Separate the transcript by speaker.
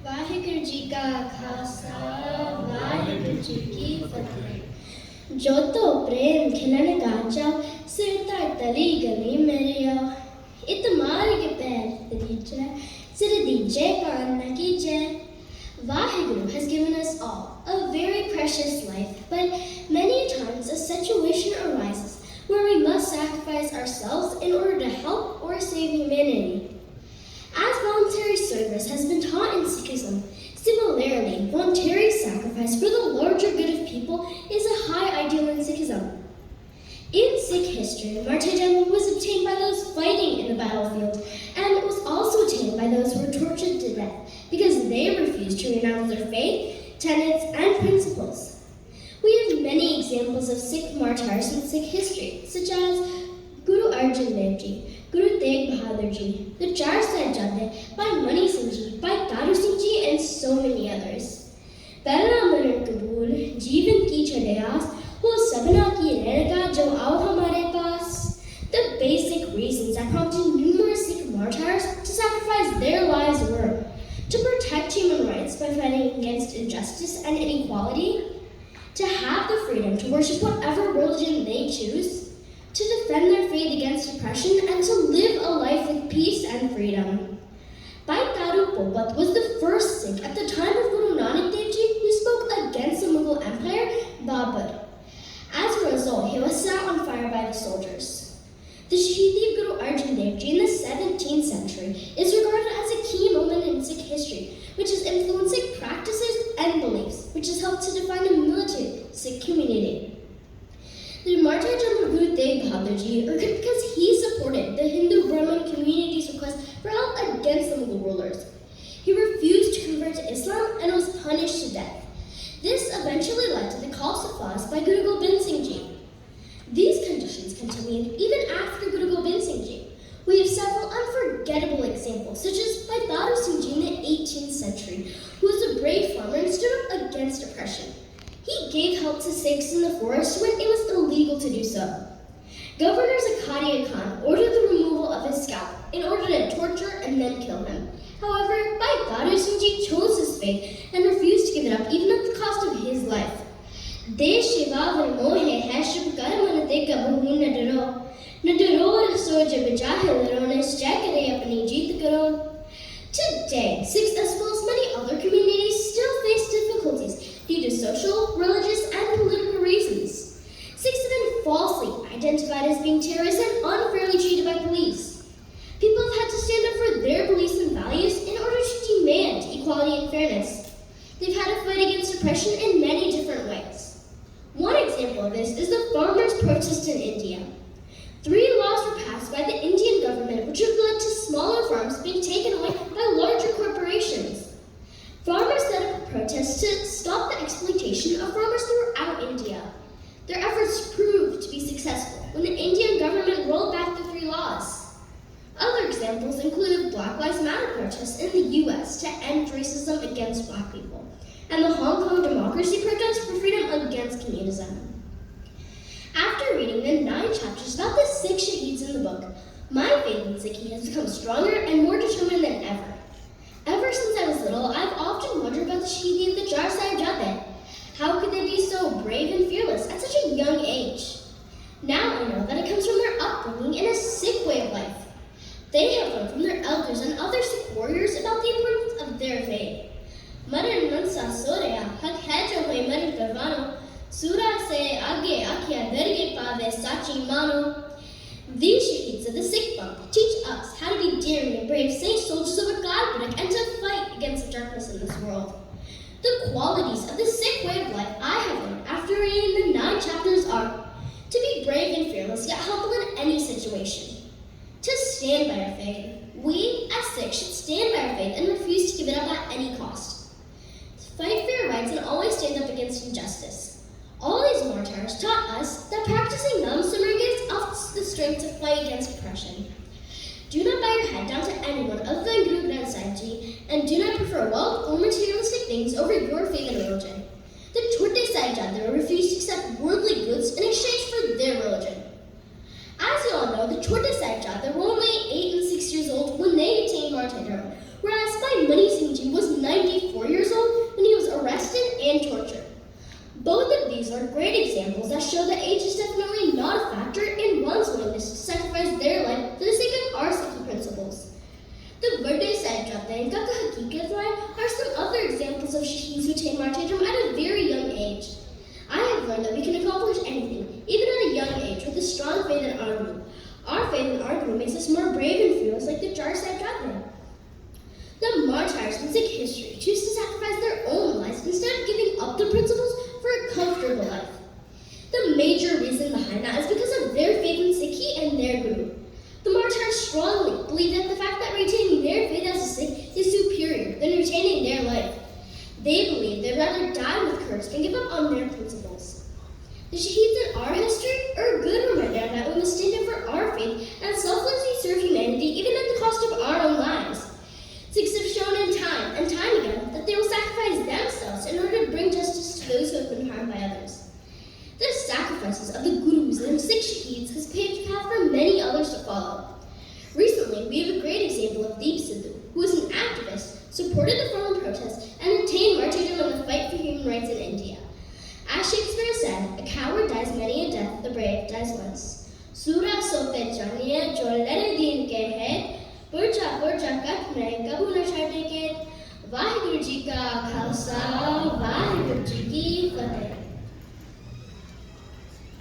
Speaker 1: ਵਾਹਿਗੁਰੂ ਜੀ ਕਾ ਖਾਲਸਾ ਵਾਹਿਗੁਰੂ ਜੀ ਕੀ ਫਤਿਹ। ਜੋ ਤੋ ਪ੍ਰੇਮ ਖਿਲਣ ਗਾਚਾ ਸਿਰ ਧਰ ਤਲੀ ਗਲੀ ਮੇਰਿਆ ਇਤਮਾਰ ਕੇ ਪੈਰ ਤਰੀਚੈ ਸਿਰ ਦੀਜੈ ਕਾਨ ਨ ਕੀਜੈ। Vaheguru has given us all a very precious life, but many times a situation arises where we must sacrifice ourselves in order to help or save humanity. As voluntary service has been taught in Sikhism, similarly, voluntary sacrifice for the larger good of people is a high ideal in Sikhism. In Sikh history, martyrdom was obtained by those fighting in the battlefield, and it was also attained by those who were tortured to death because they refused to renounce their faith, tenets, and principles. We have many examples of Sikh martyrs in Sikh history, such as Guru Arjan Dev Ji, Guru Tegh Bahadur Ji, the Char Sahibzade, by Mani Singh Ji, by Taru Singh Ji, and so many others. Pehla maran kabool, jeevan ki chadayas, wo sabna ki रहेगा जो आओ हमारे पास. The basic reasons that prompted numerous Sikh martyrs to sacrifice their lives were to protect human rights by fighting against injustice and inequality, to have the freedom to worship whatever religion they choose, to defend their faith against oppression, and to live a life with peace and freedom. Bhai Taru Popat was the first Sikh at the time of Guru Nanak Dev Ji who spoke against the Mughal Empire, Babur. As a result, he was set on fire by the soldiers. The Shahidi of Guru Arjan Dev Ji in the 17th century is regarded as a key moment in Sikh history, which has influenced Sikh practices and beliefs, which has helped to define the militant Sikh community. The martyrdom of Guru Tegh Bahadur Ji occurred because he supported the Hindu Brahmin community's request for help against the Mughal rulers. He refused to convert to Islam and was punished to death. This eventually led to the Khalsa by Guru Gobind Singh Ji. These conditions continued even after Guru Gobind Singh Ji. We have several unforgettable examples, such as by Taru Singh Ji in the 18th century, who was a brave farmer and stood up against oppression. He gave help to Sikhs in the forest when it was illegal to do so. Governor Zakaria Khan ordered the removal of his scalp in order to torture and then kill him. However, Bhai Taru Singh Ji chose his faith and refused to give it up even at the cost of his life. देश सेवा वर मोहे है शुभ कर्म न ते कबहू न डरो रसो जब चाहे लरो निश्चय करे अपनी जीत करो. Today, Sikhs as well as many other communities still face difficulties due to social, religious, and political reasons. Sikhs have been falsely identified as being terrorists and unfairly treated by police. People have had to stand up for their beliefs and values in order to demand equality and fairness. They've had to fight against oppression in many different ways. One example of this is the farmers' protest in India. 3 laws were passed by the Indian government which have led to smaller farms being taken away by larger corporations. Farmers set up a protest to stop the exploitation of farmers throughout India. Their efforts proved to be successful when the Indian government rolled back the 3 laws. Other examples include Black Lives Matter protests in the US to end racism against Black people, and the Hong Kong democracy protest for freedom against communism. After reading the 9 chapters about the Sikh Shaheeds in the book, my faith in Sikhi has become stronger and more determined than ever. Ever since I was little, I've often wondered about the Shahidi of the Char Sahibzade. How could they be so brave and fearless at such a young age? Now I know that it comes from their upbringing in a Sikh way of life. They have learned from their elders and other Sikh warriors about the importance of their faith. Maran mansa soreya hak hai jo hoye maran karvano sura se aage akhya darge paave sachi mano. These Shaheeds of the Sikh Panth teach us how to be daring and brave saint soldiers of our God and to fight against the darkness in this world. The qualities of the Sikh way of life I have learned after reading the 9 chapters are to be brave and fearless yet humble in any situation, to stand by our faith. We as Sikhs should stand by our faith and refuse to give it up at any cost. Fight for your rights and always stand up against injustice. All these martyrs taught us that practicing them Samar gives us the strength to fight against oppression. Do not bow your head down to anyone other than Guru Granth Sahib Ji, and do not prefer wealth or materialistic things over your faith and religion. The Chote Sahibzade refused to accept worldly goods in exchange for their religion. As you all know, the Chote Sahibzade were only 8 and 6 years old when they attained martyrdom, whereas Bhai Mani Singh Ji was 95 Shaheeds who attained martyrdom at a very young age. I have learned that we can accomplish anything, even at a young age, with a strong faith in our guru. Our faith in our guru makes us more brave and fearless, like the Jar Sahib Jagran. The martyrs in Sikh history choose to sacrifice their own lives instead of giving up their principles for a comfortable life. The major reason behind that is because of their faith in Sikhi and their guru. The martyrs strongly believe that the fact that retaining their faith as a Sikh is superior than retaining their life. They believe they'd rather die with courage than give up on their principles. The Shaheeds in our history are a good reminder that we must stand up for our faith and selflessly serve humanity even at the cost of our own lives. Sikhs have shown in time and time again that they will sacrifice themselves in order to bring justice to those who have been harmed by others. The sacrifices of the Gurus and Sikh Shaheeds has paved the path for many others to follow. Recently, we have a great example of Deep Sidhu, who was an activist, supported the farmer protests, and attained martyrdom in the fight for human rights in India. As Shakespeare said, a coward dies many a death, the brave dies once. Sura so pehchaniye jo lare deen ke hai, purja kat mein kabhu na chhate ke. Vaheguru ji ka khalsa, Vaheguru ji ki fateh.